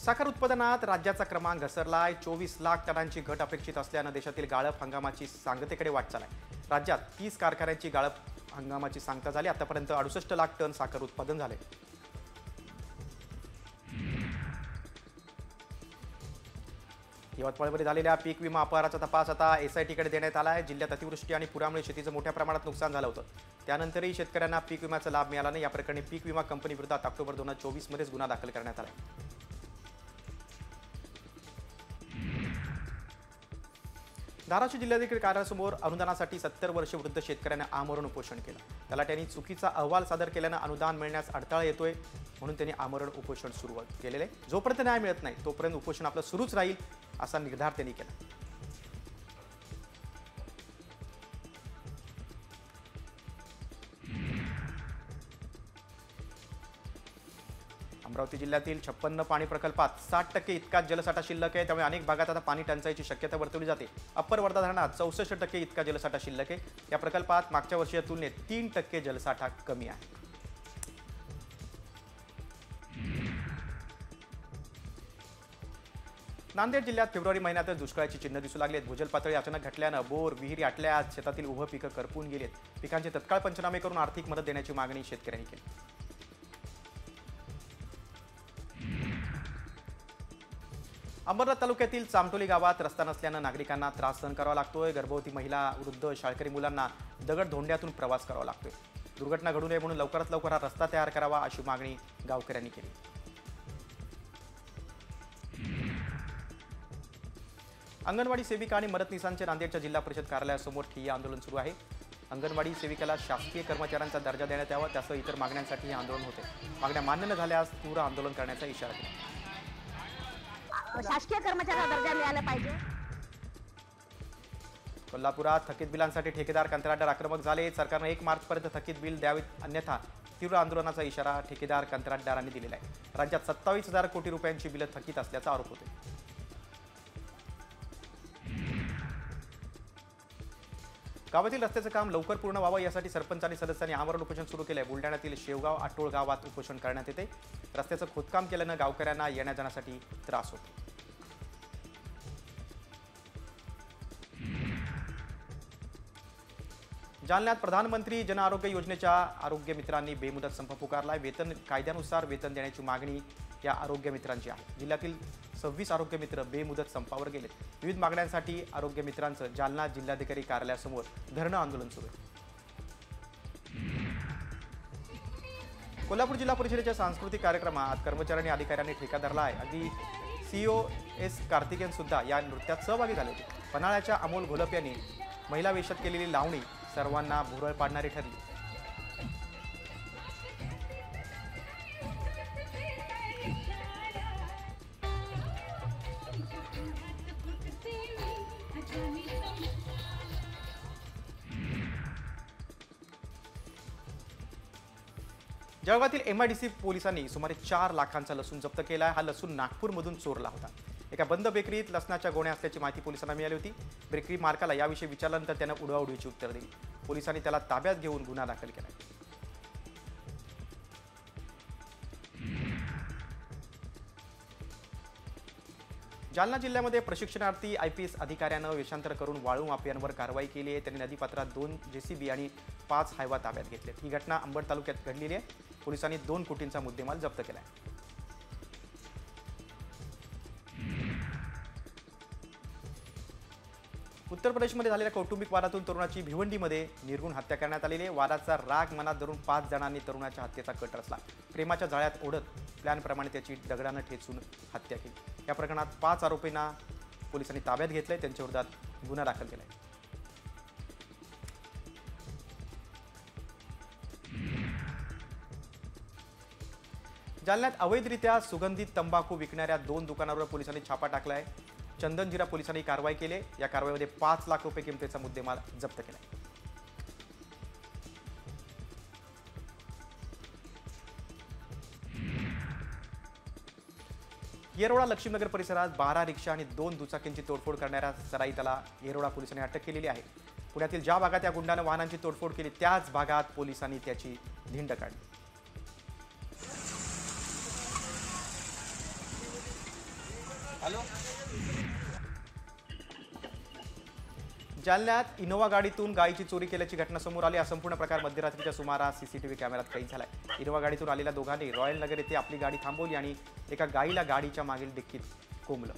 साखर उत्पादनात राज्याचा क्रमांक घसरलाय. 24 लाख टनांची घट अपेक्षित असल्यानं देशातील गाळप हंगामाची सांगतेकडे वाटचाल आहे. राज्यात 30 कारखान्यांची गाळप हंगामाची सांगता झाली. आतापर्यंत 68 लाख टन साखर उत्पादन झाले. यवतमाळमध्ये झालेल्या पीक विमा अपहाराचा तपास आता SITकडे देण्यात आला आहे. जिल्ह्यात अतिवृष्टी आणि पुरामुळे शेतीचं मोठ्या प्रमाणात नुकसान झालं होतं. त्यानंतरही शेतकऱ्यांना पीक विम्याचा लाभ मिळाला नाही. या प्रकरणी पीक विमा कंपनी विरोधात ऑक्टोबर 2024 मध्येच गुन्हा दाखल करण्यात आला आहे. धाराशिव जिल्हाधिकारी कार्यालयासमोर अनुदानासाठी 70 वर्ष वृद्ध शेतकऱ्यांनी आमरण उपोषण केलं. त्याला त्यांनी चुकीचा अहवाल सादर केल्यानं अनुदान मिळण्यास अडथळा येतोय म्हणून त्यांनी आमरण उपोषण सुरू केलेले आहे. जोपर्यंत न्याय मिळत नाही तोपर्यंत उपोषण आपलं सुरूच राहील असा निर्धार त्यांनी केला. अमरावती जिल्ह्यातील 56 पाणी प्रकल्पात 60% इतका जलसाठा शिल्लक आहे. त्यामुळे अनेक भागात आता पाणी टंचाईची शक्यता वर्तवली जाते. अप्पर वर्धा धरणात 64% इतका जलसाठा शिल्लक आहे. या प्रकल्पात मागच्या वर्षीच्या तुलनेत 3% जलसाठा कमी आहे. नांदेड जिल्ह्यात फेब्रुवारी महिन्यातच दुष्काळाची चिन्ह दिसू लागली आहेत. भूजल पातळी अचानक घटल्यानं बोर, विहिरी आटल्या. शेतातील उभं पिकं करपून गेलेत. पिकांचे तत्काळ पंचनामे करून आर्थिक मदत देण्याची मागणी शेतकऱ्यांनी केली. अंबरनाथ तालुक्यातील चामटोली गावात रस्ता नसल्यानं नागरिकांना त्रास सहन करावा लागतोय. गर्भवती महिला, वृद्ध, शाळकरी मुलांना दगड धोंड्यातून प्रवास करावा लागतोय. दुर्घटना घडू नये म्हणून लवकरात लवकर हा रस्ता तयार करावा अशी मागणी गावकऱ्यांनी केली. अंगणवाडी सेविका आणि मदतनीसांचे नांदेडच्या जिल्हा परिषद कार्यालयासमोर ठिय्या आंदोलन सुरू आहे. अंगणवाडी सेविकेला शासकीय कर्मचाऱ्यांचा दर्जा देण्यात यावा त्यासह इतर मागण्यांसाठी हे आंदोलन होते. मागण्या मान्य न झाल्यास तीव्र आंदोलन करण्याचा इशारा दिला. शासकीय कर्मचाऱ्यांना दर्जा मिळाला पाहिजे. कोल्हापुरात थकीत बिलांसाठी ठेकेदार कंत्राटदार आक्रमक झाले. सरकारने 1 मार्चपर्यंत थकीत बिल द्यावीत अन्यथा तीव्र आंदोलनाचा इशारा ठेकेदार कंत्राटदारांनी दिलेला आहे. राज्यात 27,000 कोटी रुपयांची बिलं थकीत असल्याचा आरोप होते. गावातील रस्त्याचं काम लवकर पूर्ण व्हावं यासाठी सरपंच आणि सदस्यांनी आमरण उपोषण सुरू केलं आहे. बुलढाण्यातील शेवगाव आटोळ गावात उपोषण करण्यात येते. रस्त्याचं खोदकाम केल्यानं गावकऱ्यांना येण्या जाण्यासाठी त्रास होतो. जालन्यात प्रधानमंत्री जन आरोग्य योजनेच्या आरोग्य मित्रांनी बेमुदत संप पुकारलाय. वेतन कायद्यानुसार वेतन देण्याची मागणी या आरोग्य मित्रांची आहे. जिल्ह्यातील 26 आरोग्य मित्र बेमुदत संपावर गेलेत. विविध मागण्यांसाठी आरोग्य मित्रांचं जालना जिल्हाधिकारी कार्यालयासमोर धरणं आंदोलन सुरू आहे. कोल्हापूर जिल्हा परिषदेच्या सांस्कृतिक कार्यक्रमात कर्मचारी आणि अधिकाऱ्यांनी ठेका धरला आहे. अगदी COS कार्तिकेयन सुद्धा या नृत्यात सहभागी झाले होते. पन्हाळ्याच्या अमोल घोलप यांनी महिला वेशात केलेली लावणी सर्वांना भुरळ पाडणारी ठरली. जळगावातील MIDC पोलिसांनी सुमारे 4 लाखांचा लसूण जप्त केला. हा लसूण नागपूरमधून चोरला होता. एका बंद बेकरीत लसणाच्या गोण्या असल्याची माहिती पोलिसांना मिळाली होती. बेकरी मालकाला याविषयी विचारल्यानंतर त्यानं उडवाउडवीची उत्तर दिली. पोलिसांनी त्याला ताब्यात घेऊन गुन्हा दाखल केला. जालना जिल्ह्यामध्ये प्रशिक्षणार्थी IPS अधिकाऱ्यानं वेषांतर करून वाळू माफियांवर कारवाई केली आहे. त्यांनी नदीपात्रात 2 JCB आणि 5 हायवा ताब्यात घेतले. ही घटना अंबड तालुक्यात घडलेली आहे. पोलिसांनी 2 कोटींचा मुद्देमाल जप्त केला आहे. उत्तर प्रदेशमध्ये झालेल्या कौटुंबिक वादातून तरुणाची भिवंडीमध्ये निर्घृण हत्या करण्यात आलेली आहे. वादाचा राग मनात धरून 5 जणांनी तरुणाच्या हत्येचा कट रचला. प्रेमाच्या जाळ्यात ओढत प्लॅनप्रमाणे त्याची दगडानं ठेचून हत्या केली. या प्रकरणात 5 आरोपींना पोलिसांनी ताब्यात घेतलंय. त्यांच्या विरोधात गुन्हा दाखल केलाय. जालन्यात अवैधरित्या सुगंधित तंबाखू विकणाऱ्या 2 दुकानांवर पोलिसांनी छापा टाकलाय. चंदनजिरा पोलिसांनी कारवाई केली. या कारवाईमध्ये 5 लाख रुपये किमतीचा मुद्देमाल जप्त केला. येरोडा लक्ष्मीनगर परिसरात 12 रिक्षा आणि 2 दुचाकींची तोडफोड करणाऱ्या सराईताला येरोडा पोलिसांनी अटक केलेली आहे. पुण्यातील ज्या भागात या गुंडानं वाहनांची तोडफोड केली त्याच भागात पोलिसांनी त्याची धिंड काढली. जालन्यात इनोव्हा गाडीतून गायीची चोरी केल्याची घटना समोर आली. हा संपूर्ण प्रकार मध्यरात्रीच्या सुमारास सीसीटीव्ही कॅमेऱ्यात कैद झालाय. इनोव्हा गाडीतून आलेल्या दोघांनी रॉयल नगर येथे आपली गाडी थांबवली आणि एका गायीला गाडीच्या मागील डिक्कीत कोंबलं.